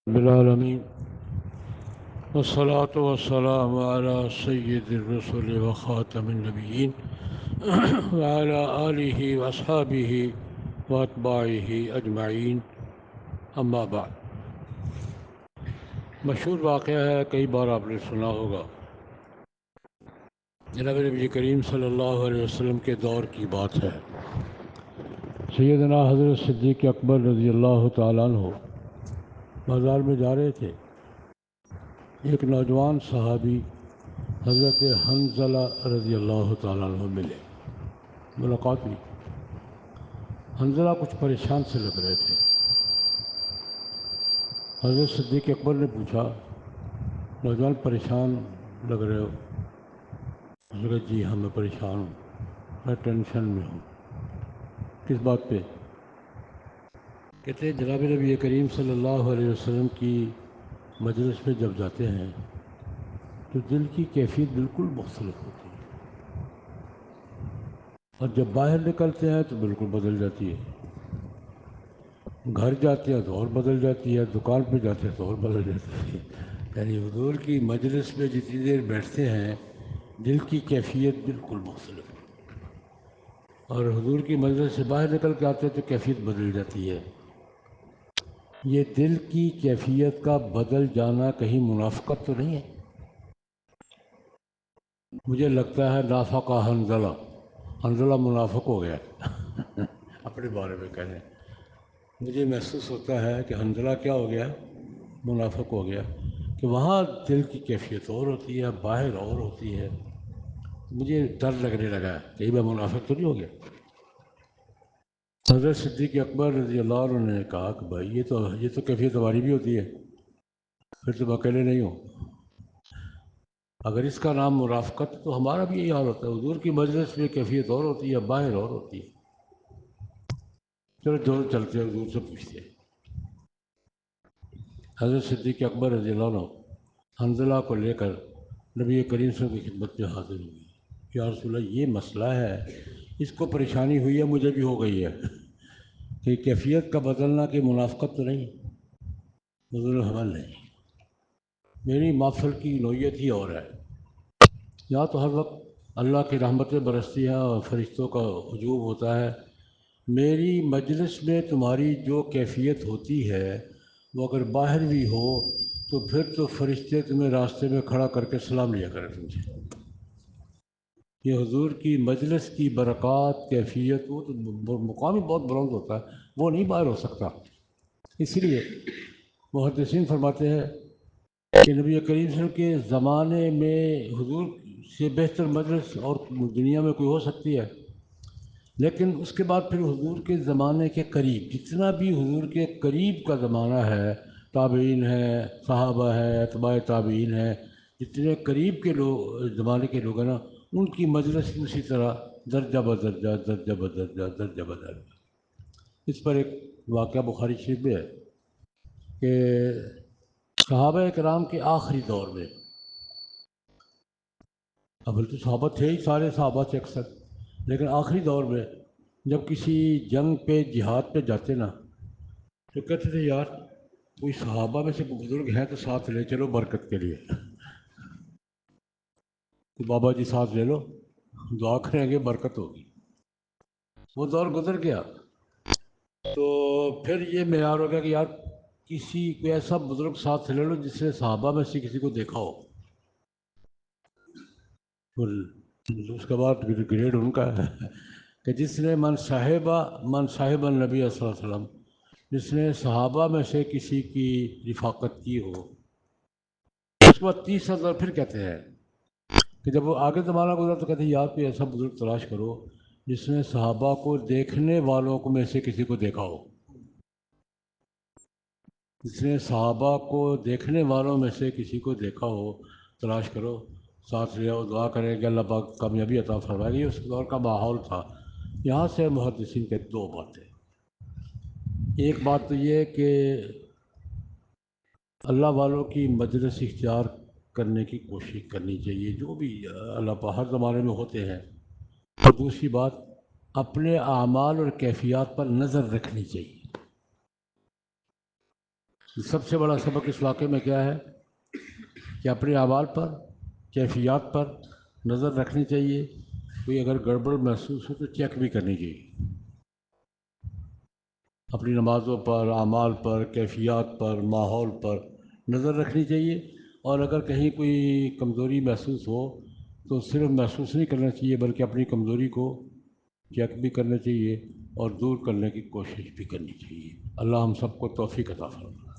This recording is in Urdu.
رب العالمین والصلاة والسلام على سید الرسل وخاتم النبیین وعلى آلہ واصحابہ واتباعہ اجمعین اما بعد۔ مشہور واقعہ ہے، کئی بار آپ نے سنا ہوگا، جناب نبی کریم صلی اللہ علیہ وسلم کے دور کی بات ہے۔ سیدنا حضرت صدیق اکبر رضی اللہ تعالیٰ عنہ بازار میں جا رہے تھے۔ ایک نوجوان صحابی حضرت حنظلہ رضی اللہ تعالیٰ عنہ ملے، ملاقات ہوئی۔ حنظلہ کچھ پریشان سے لگ رہے تھے۔ حضرت صدیق اکبر نے پوچھا، نوجوان پریشان لگ رہے ہو؟ اس نے کہا جی ہاں میں پریشان ہوں، میں ٹینشن میں ہوں۔ کس بات پہ؟ کہتے ہیں جناب نبی کریم صلی اللہ علیہ وسلم کی مجلس میں جب جاتے ہیں تو دل کی کیفیت بالکل مختلف ہوتی ہے، اور جب باہر نکلتے ہیں تو بالکل بدل جاتی ہے۔ گھر جاتے ہیں تو اور بدل جاتی ہے، دکان پہ جاتے ہیں تو اور بدل جاتی ہے۔ یعنی حضور کی مجلس میں جتنی دیر بیٹھتے ہیں دل کی کیفیت بالکل مختلف ہے، اور حضور کی مجلس سے باہر نکل کے آتے ہیں تو کیفیت بدل جاتی ہے۔ یہ دل کی کیفیت کا بدل جانا کہیں منافقت تو نہیں ہے؟ مجھے لگتا ہے نافقہ حنظلہ منافق ہو گیا اپنے بارے میں کہنے۔ مجھے محسوس ہوتا ہے کہ حنظلہ کیا ہو گیا؟ منافق ہو گیا، کہ وہاں دل کی کیفیت اور ہوتی ہے، باہر اور ہوتی ہے۔ مجھے ڈر لگنے لگا کہ میں منافق تو نہیں ہو گیا۔ حضرت صدیق اکبر رضی اللہ عنہ نے کہا کہ بھائی یہ تو کیفیت ہماری بھی ہوتی ہے، پھر تم اکیلے نہیں ہو۔ اگر اس کا نام منافقت تو ہمارا بھی یہی حال ہوتا ہے۔ حضور کی مجلس میں کیفیت اور ہوتی ہے، باہر اور ہوتی ہے۔ چلو جو چلتے ہیں حضور سے پوچھتے ہیں۔ حضرت صدیق اکبر رضی اللہ عنہ حنظلہ کو لے کر نبی کریم صلی اللہ علیہ وسلم کی خدمت میں حاضر ہوئی۔ یا رسول اللہ یہ مسئلہ ہے، اس کو پریشانی ہوئی ہے، مجھے بھی ہو گئی ہے، کہ کیفیت کا بدلنا کہ منافقت تو نہیں؟ حضور حمل نہیں، میری محفل کی نوعیت ہی اور ہے۔ یہاں تو ہر وقت اللہ کی رحمتیں برستی ہیں اور فرشتوں کا ہجوم ہوتا ہے۔ میری مجلس میں تمہاری جو کیفیت ہوتی ہے وہ اگر باہر بھی ہو تو پھر تو فرشتے تمہیں راستے میں کھڑا کر کے سلام لیا کریں تم سے۔ یہ حضور کی مجلس کی برکات، کیفیت، وہ تو مقام ہی بہت بلند ہوتا ہے، وہ نہیں باہر ہو سکتا۔ اسی لیے محدثین فرماتے ہیں کہ نبی کریم صلی اللہ علیہ وسلم کے زمانے میں حضور سے بہتر مجلس اور دنیا میں کوئی ہو سکتی ہے، لیکن اس کے بعد پھر حضور کے زمانے کے قریب جتنا بھی حضور کے قریب کا زمانہ ہے، تابعین ہے، صحابہ ہے، اتباع تابعین ہے، جتنے قریب کے لوگ زمانے کے لوگ ہیں نا، ان کی مجلس اسی طرح درجہ بدرجہ درجہ بدرجہ درجہ بدرجہ۔ اس پر ایک واقعہ بخاری شریف میں ہے کہ صحابہ کرام کے آخری دور میں، اب تو صحابہ تھے ہی، سارے صحابہ تھے اکثر، لیکن آخری دور میں جب کسی جنگ پہ جہاد پہ جاتے نا تو کہتے تھے یار کوئی صحابہ میں سے بزرگ ہیں تو ساتھ لے چلو برکت کے لیے، تو بابا جی ساتھ لے لو، دعا کریں گے برکت ہوگی۔ وہ دور گزر گیا تو پھر یہ معیار ہو گیا کہ یار کسی کوئی ایسا بزرگ ساتھ لے لو جس نے صحابہ میں سے کسی کو دیکھا ہو۔ اس کے بعد گریڈ ان کا ہے کہ جس نے من صاحب النبی صلی اللہ علیہ وسلم، جس نے صحابہ میں سے کسی کی رفاقت کی ہو۔ اس کے بعد 30,000 پھر کہتے ہیں کہ جب وہ آگے زمانہ گزرا تو کہتے ہیں یار کوئی ایسا بزرگ تلاش کرو جس نے صحابہ کو دیکھنے والوں کو میں سے کسی کو دیکھا ہو، جس نے صحابہ کو دیکھنے والوں میں سے کسی کو دیکھا ہو، تلاش کرو، ساتھ لے آؤ، دعا کریں کہ اللہ پاک کامیابی عطا فرمائے۔ یہ اس دور کا ماحول تھا۔ یہاں سے محدثین کے دو باتیں، ایک بات تو یہ کہ اللہ والوں کی مجلس اختیار کرنے کی کوشش کرنی چاہیے جو بھی اللہ پاک ہر زمانے میں ہوتے ہیں، اور دوسری بات اپنے اعمال اور کیفیات پر نظر رکھنی چاہیے۔ سب سے بڑا سبق اس واقعے میں کیا ہے کہ اپنے اعمال پر، کیفیات پر نظر رکھنی چاہیے. کوئی اگر گڑبڑ محسوس ہو تو چیک بھی کرنی چاہیے. اپنی نمازوں پر، اعمال پر، کیفیات پر، ماحول پر نظر رکھنی چاہیے. اور اگر کہیں کوئی کمزوری محسوس ہو تو صرف محسوس نہیں کرنا چاہیے بلکہ اپنی کمزوری کو چیک بھی کرنا چاہیے اور دور کرنے کی کوشش بھی کرنی چاہیے. اللہ ہم سب کو توفیق عطا فرمائے.